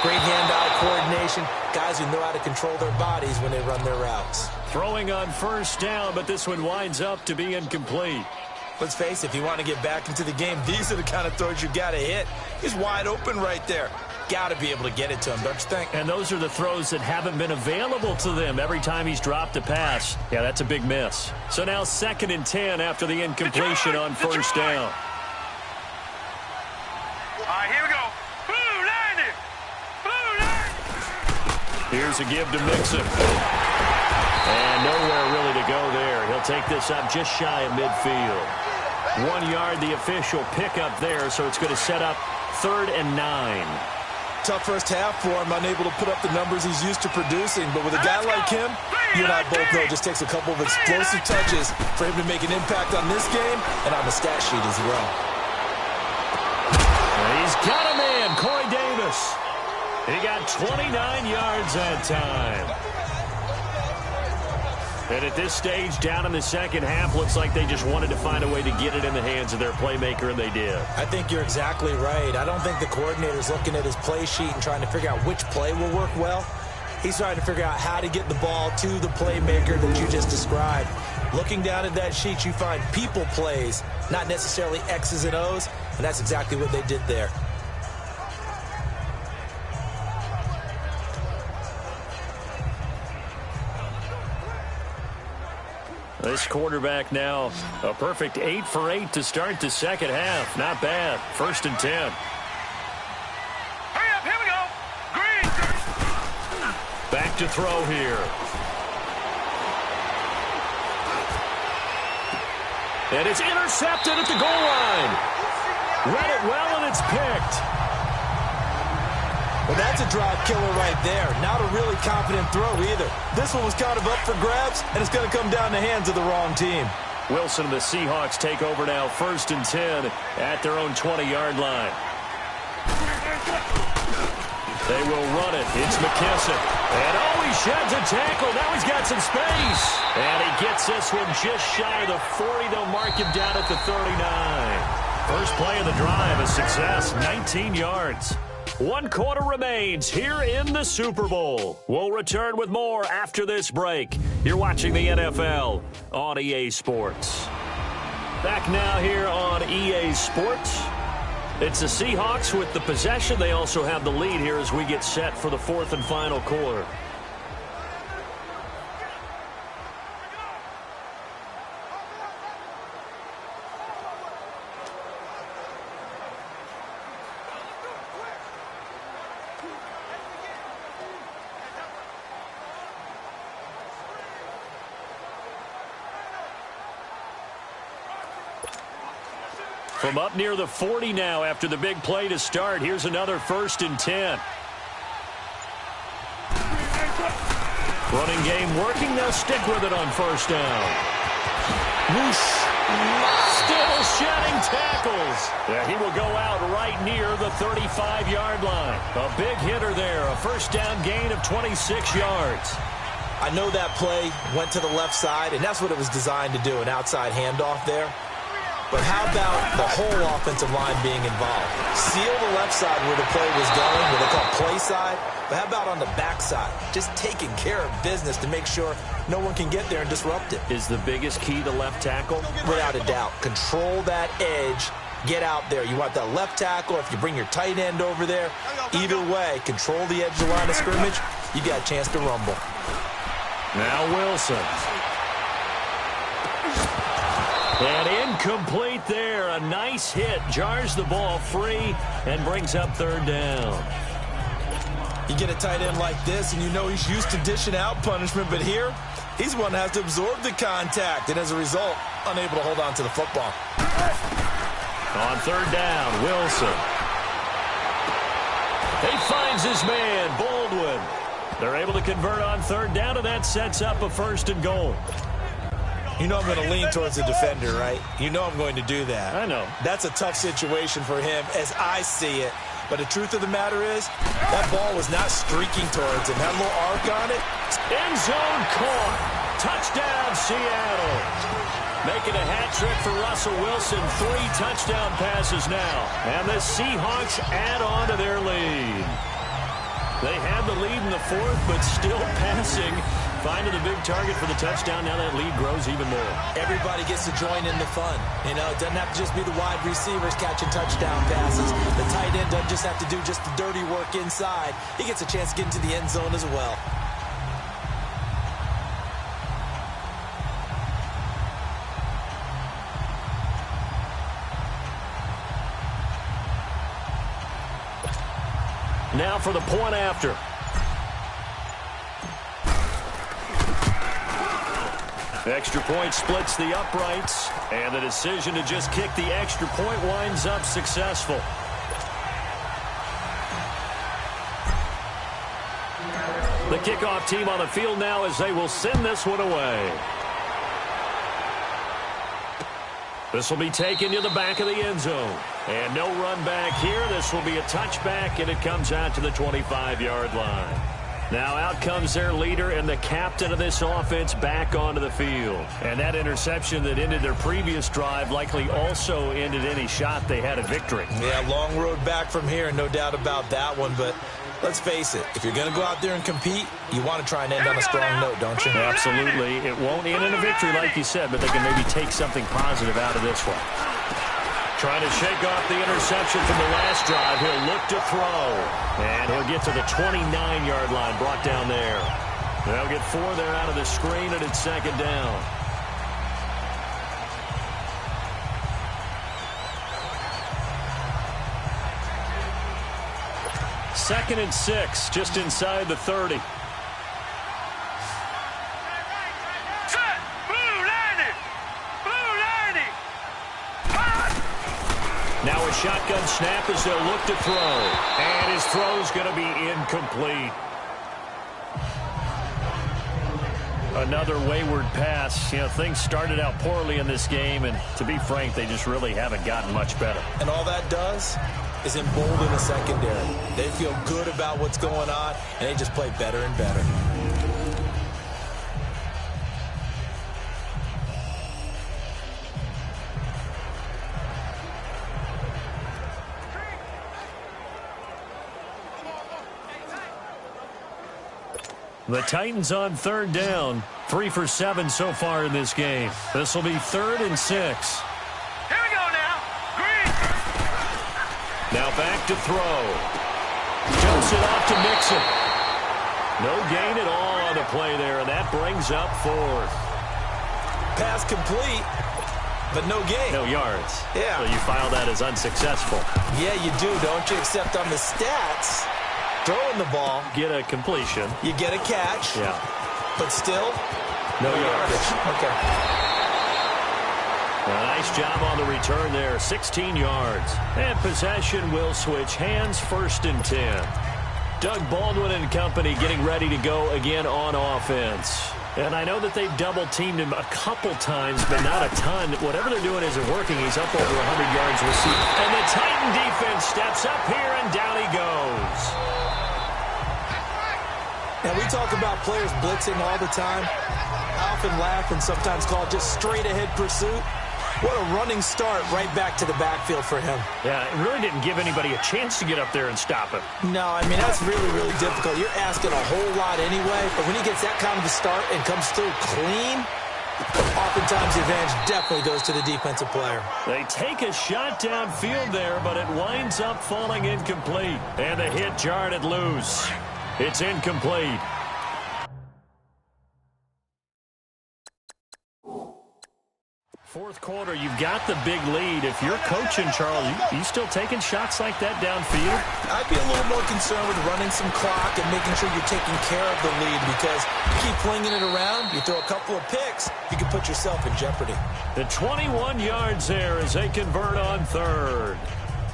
great hand-eye coordination, guys who know how to control their bodies when they run their routes. Throwing on first down, but this one winds up to be incomplete. Let's face it, if you want to get back into the game, these are the kind of throws you got to hit. He's wide open right there. Got to be able to get it to him, don't you think? And those are the throws that haven't been available to them every time he's dropped a pass. Yeah, that's a big miss. So now 2nd and 10 after the incompletion on first down. Here we go. Blue line it. Blue line. Here's a give to Mixon. And nowhere really to go there. He'll take this up just shy of midfield. 1 yard, the official pickup there, so it's going to set up 3rd and 9. Tough first half for him, unable to put up the numbers he's used to producing. But with a guy like him, you and I both know it just takes a couple of explosive touches for him to make an impact on this game and on the stat sheet as well. He's got a man, Corey Davis. He got 29 yards that time. And at this stage, down in the second half, looks like they just wanted to find a way to get it in the hands of their playmaker, and they did. I think you're exactly right. I don't think the coordinator's looking at his play sheet and trying to figure out which play will work well. He's trying to figure out how to get the ball to the playmaker that you just described. Looking down at that sheet, you find people plays, not necessarily X's and O's, and that's exactly what they did there. This quarterback now, a perfect 8 for 8 to start the second half. Not bad. 1st and 10. Hurry up, here we go. Green. Back to throw here. And it's intercepted at the goal line. Read it well, and it's picked. Well, that's a drive killer right there. Not a really confident throw either. This one was kind of up for grabs, and it's going to come down the hands of the wrong team. Wilson and the Seahawks take over now, 1st and 10 at their own 20-yard line. They will run it. It's McKissick. And oh, he sheds a tackle. Now he's got some space. And he gets this one just shy of the 40. They'll mark him down at the 39. First play of the drive, a success, 19 yards. 1 quarter remains here in the Super Bowl. We'll return with more after this break. You're watching the NFL on EA Sports. Back now here on EA Sports. It's the Seahawks with the possession. They also have the lead here as we get set for the 4th and final quarter. From up near the 40 now after the big play to start. Here's another 1st and 10. Running game working. They'll stick with it on first down. Whoosh. Still shedding tackles. Yeah, he will go out right near the 35-yard line. A big hitter there. A first down gain of 26 yards. I know that play went to the left side, and that's what it was designed to do, an outside handoff there. But how about the whole offensive line being involved? Seal the left side where the play was going, what they call play side. But how about on the back side? Just taking care of business to make sure no one can get there and disrupt it. Is the biggest key the left tackle? Without a doubt. Control that edge. Get out there. You want that left tackle. If you bring your tight end over there, either way, control the edge of the line of scrimmage. You got a chance to rumble. Now Wilson. And incomplete there. A nice hit. Jars the ball free and brings up third down. You get a tight end like this, and you know he's used to dishing out punishment, but here, he's one that has to absorb the contact, and as a result, unable to hold on to the football. On third down, Wilson. He finds his man, Baldwin. They're able to convert on third down, and that sets up a 1st and goal. You know I'm going to lean towards the defender, right? You know I'm going to do that. I know. That's a tough situation for him as I see it. But the truth of the matter is, that ball was not streaking towards him. Had a little arc on it. End zone caught. Touchdown, Seattle. Making a hat trick for Russell Wilson. 3 touchdown passes now. And the Seahawks add on to their lead. They had the lead in the 4th, but still passing. Finding the big target for the touchdown. Now that lead grows even more. Everybody gets to join in the fun. You know, it doesn't have to just be the wide receivers catching touchdown passes. The tight end doesn't just have to do just the dirty work inside. He gets a chance to get into the end zone as well. Now for the point after. Extra point splits the uprights, and the decision to just kick the extra point winds up successful. The kickoff team on the field now as they will send this one away. This will be taken to the back of the end zone. And no run back here. This will be a touchback, and it comes out to the 25-yard line. Now out comes their leader and the captain of this offense back onto the field. And that interception that ended their previous drive likely also ended any shot they had at victory. Yeah, long road back from here, no doubt about that one. But let's face it, if you're going to go out there and compete, you want to try and end on a strong note, don't you? Absolutely. It won't end in a victory like you said, but they can maybe take something positive out of this one. Trying to shake off the interception from the last drive. He'll look to throw. And he'll get to the 29-yard line, brought down there. They'll get 4 there out of the screen, and it's 2nd down. Second and 6, just inside the 30. Now a shotgun snap as they'll look to throw. And his throw's going to be incomplete. Another wayward pass. You know, things started out poorly in this game, and to be frank, they just really haven't gotten much better. And all that does is embolden the secondary. They feel good about what's going on, and they just play better and better. The Titans on 3rd down. 3 for 7 so far in this game. This will be 3rd and 6. Here we go now. Green. Now back to throw. Jumps it off to Mixon. No gain at all on the play there, and that brings up 4th. Pass complete, but no gain. No yards. Yeah. So you file that as unsuccessful. Yeah, you do, don't you? Except on the stats, throwing the ball, Get a completion. you get a catch, Yeah. but still, No yardage. Okay. A nice job on the return there. 16 yards. And possession will switch hands, 1st and 10. Doug Baldwin and company getting ready to go again on offense. And I know that they've double-teamed him a couple times, but not a ton. Whatever they're doing isn't working. He's up over 100 yards receiving. And the Titan defense steps up here, and down he goes. And we talk about players blitzing all the time. I often laugh and sometimes call it just straight-ahead pursuit. What a running start right back to the backfield for him. Yeah, it really didn't give anybody a chance to get up there and stop him. No, I mean, that's really, really difficult. You're asking a whole lot anyway, but when he gets that kind of a start and comes through clean, oftentimes the advantage definitely goes to the defensive player. They take a shot downfield there, but it winds up falling incomplete. And the hit jarred it loose. It's incomplete. Fourth quarter, you've got the big lead. If you're coaching, Charles, you still taking shots like that downfield? I'd be a little more concerned with running some clock and making sure you're taking care of the lead, because you keep flinging it around, you throw a couple of picks, you can put yourself in jeopardy. The 21 yards there as they convert on third.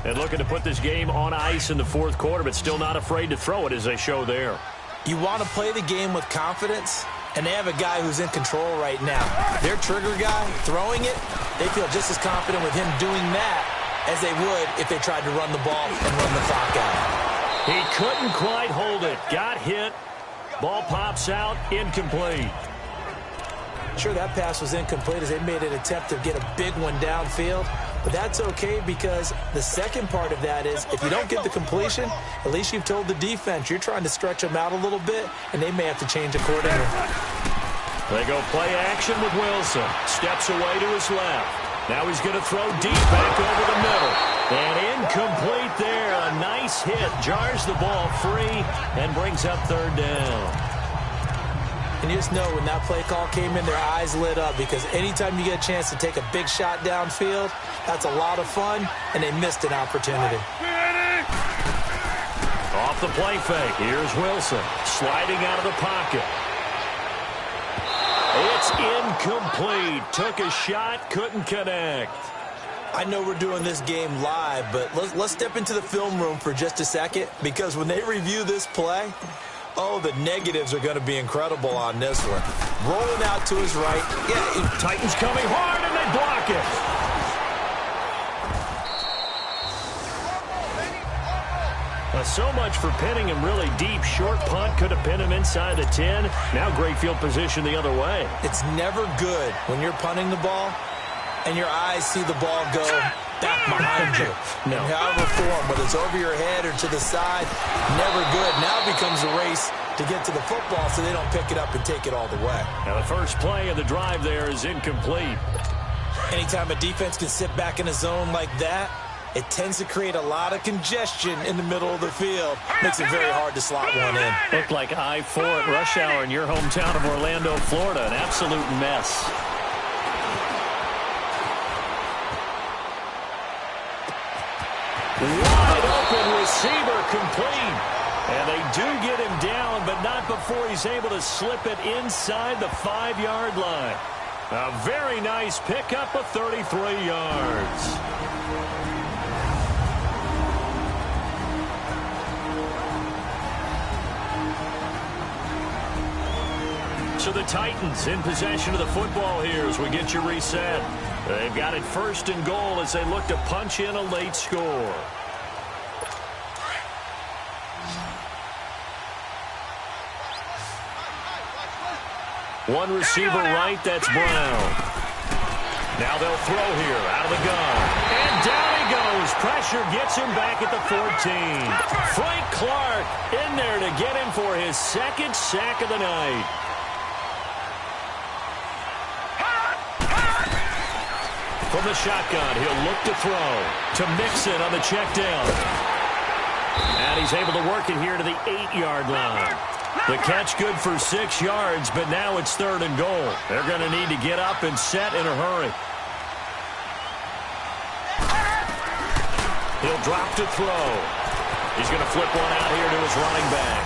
And looking to put this game on ice in the fourth quarter, but still not afraid to throw it as they show there. You want to play the game with confidence, and they have a guy who's in control right now. Their trigger guy, throwing it, they feel just as confident with him doing that as they would if they tried to run the ball and run the clock out. He couldn't quite hold it. Got hit. Ball pops out. Incomplete. Sure, that pass was incomplete as they made an attempt to get a big one downfield. But that's okay, because the second part of that is if you don't get the completion, at least you've told the defense you're trying to stretch them out a little bit, and they may have to change accordingly. They go play action with Wilson. Steps away to his left. Now he's going to throw deep back over the middle. And incomplete there. A nice hit. Jars the ball free and brings up third down. And you just know when that play call came in, their eyes lit up, because anytime you get a chance to take a big shot downfield, that's a lot of fun, and they missed an opportunity. Off the play fake. Here's Wilson sliding out of the pocket. It's incomplete. Took a shot, couldn't connect. I know we're doing this game live, but let's step into the film room for just a second, because when they review this play, oh, the negatives are going to be incredible on this one. Rolling out to his right. Yeah, Titans coming hard, and they block it. So much for pinning him really deep. Short punt could have pinned him inside the 10. Now great field position the other way. It's never good when you're punting the ball and your eyes see the ball go back behind you. No. In however form, whether it's over your head or to the side, never good. Now it becomes a race to get to the football so they don't pick it up and take it all the way. Now the first play of the drive there is incomplete. Anytime a defense can sit back in a zone like that, it tends to create a lot of congestion in the middle of the field. Makes it very hard to slot one in. Looked like I-4 at rush hour in your hometown of Orlando, Florida. An absolute mess. Wide open receiver complete. And they do get him down, but not before he's able to slip it inside the 5-yard line. A very nice pickup of 33 yards. So the Titans in possession of the football here as we get you reset. They've got it first and goal as they look to punch in a late score. One receiver right, that's Brown. Now they'll throw here out of the gun. And down he goes. Pressure gets him back at the 14. Frank Clark in there to get him for his second sack of the night. From the shotgun, he'll look to throw to Mixon on the check down. And he's able to work it here to the 8-yard line. The catch good for 6 yards, but now it's third and goal. They're going to need to get up and set in a hurry. He'll drop to throw. He's going to flip one out here to his running back.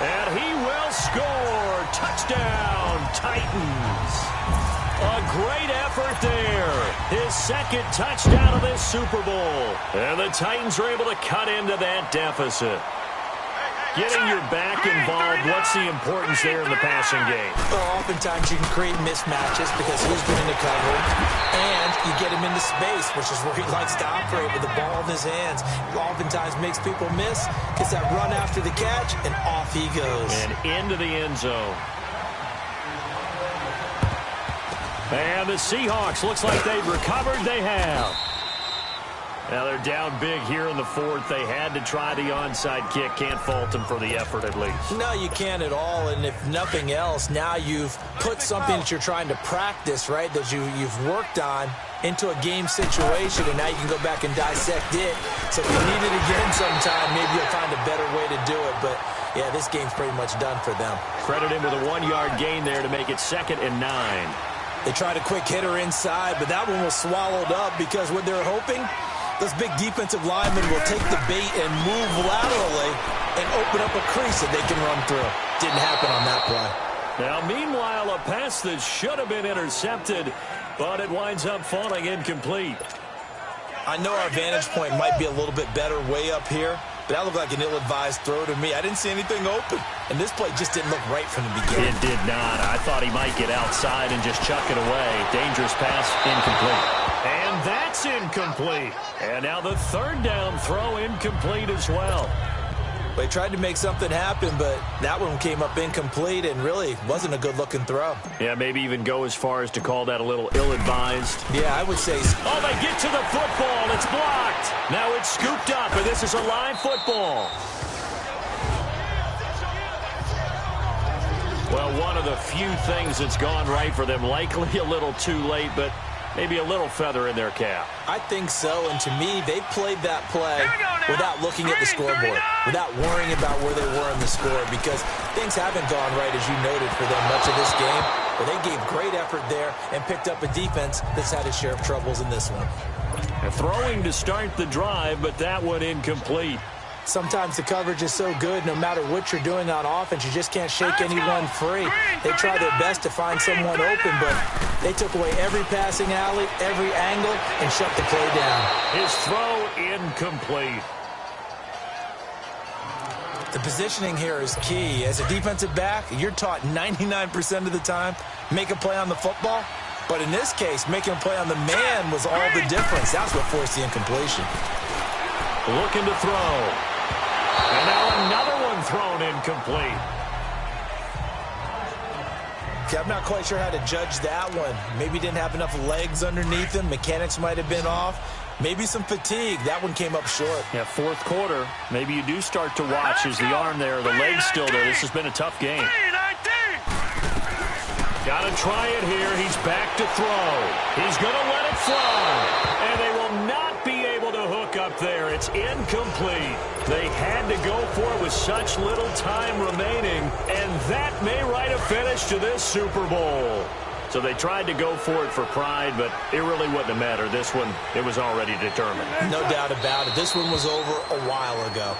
And he will score. Touchdown, Titans. A great effort there. His second touchdown of this Super Bowl. And the Titans are able to cut into that deficit. Getting your back involved, what's the importance there in the passing game? Well, oftentimes you can create mismatches because who's going to cover, and you get him into space, which is where he likes to operate with the ball in his hands. Oftentimes makes people miss, gets that run after the catch, and off he goes. And into the end zone. And the Seahawks, looks like they've recovered. They have. Now they're down big here in the fourth. They had to try the onside kick. Can't fault them for the effort at least. No, you can't at all. And if nothing else, now you've put something that you're trying to practice, right, that you've worked on into a game situation, and now you can go back and dissect it. So if you need it again sometime, maybe you'll find a better way to do it. But, yeah, this game's pretty much done for them. Credit him with a 1-yard gain there to make it 2nd and 9. They tried a quick hitter inside, but that one was swallowed up because what they're hoping, those big defensive linemen will take the bait and move laterally and open up a crease that they can run through. Didn't happen on that play. Now, meanwhile, a pass that should have been intercepted, but it winds up falling incomplete. I know our vantage point might be a little bit better way up here, but that looked like an ill-advised throw to me. I didn't see anything open, and this play just didn't look right from the beginning. It did not. I thought he might get outside and just chuck it away. Dangerous pass, incomplete. And that's incomplete. And now the third down throw incomplete as well. They tried to make something happen, but that one came up incomplete and really wasn't a good-looking throw. Yeah, maybe even go as far as to call that a little ill-advised. Yeah, I would say so. Oh, they get to the football. It's blocked. Now it's scooped up, and this is a live football. Well, one of the few things that's gone right for them, likely a little too late, but maybe a little feather in their cap. I think so, and to me, they played that play without looking at the scoreboard, without worrying about where they were in the score, because things haven't gone right, as you noted, for them much of this game. But they gave great effort there and picked up a defense that's had its share of troubles in this one. They're throwing to start the drive, but that one incomplete. Sometimes the coverage is so good, no matter what you're doing on offense, you just can't shake anyone free. They try their best to find someone open, but they took away every passing alley, every angle, and shut the play down. His throw incomplete. The positioning here is key. As a defensive back, you're taught 99% of the time, make a play on the football. But in this case, making a play on the man was all the difference. That's what forced the incompletion. Looking to throw. And now another one thrown incomplete. Okay, I'm not quite sure how to judge that one. Maybe didn't have enough legs underneath him. Mechanics might have been off. Maybe some fatigue. That one came up short. Yeah, fourth quarter. Maybe you do start to watch as the arm there, the leg's still there. This has been a tough game. Got to try it here. He's back to throw. He's going to let it fly. And they will not be able to hook up there. It's incomplete. They had to go for it with such little time remaining. And that may write a finish to this Super Bowl. So they tried to go for it for pride, but it really wouldn't have mattered. This one, it was already determined. No doubt about it. This one was over a while ago.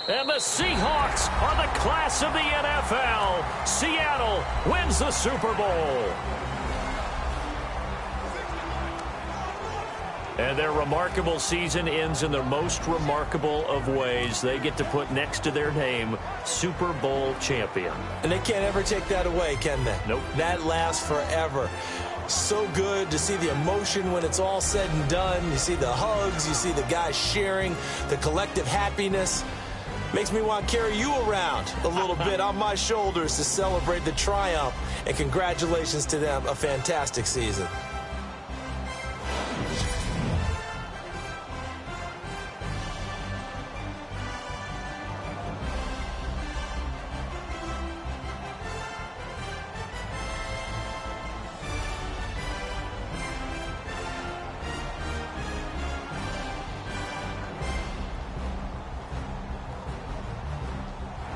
And the Seahawks are the class of the NFL. Seattle wins the Super Bowl. And their remarkable season ends in the most remarkable of ways. They get to put next to their name, Super Bowl champion. And they can't ever take that away, can they? Nope. That lasts forever. So good to see the emotion when it's all said and done. You see the hugs, you see the guys sharing, the collective happiness. Makes me want to carry you around a little bit on my shoulders to celebrate the triumph. And congratulations to them, a fantastic season.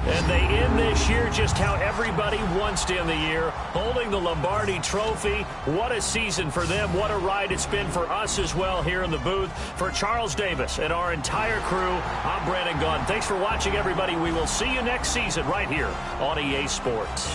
And they end this year just how everybody wants to end the year, holding the Lombardi Trophy. What a season for them. What a ride it's been for us as well here in the booth. For Charles Davis and our entire crew, I'm Brandon Gaudin. Thanks for watching, everybody. We will see you next season right here on EA Sports.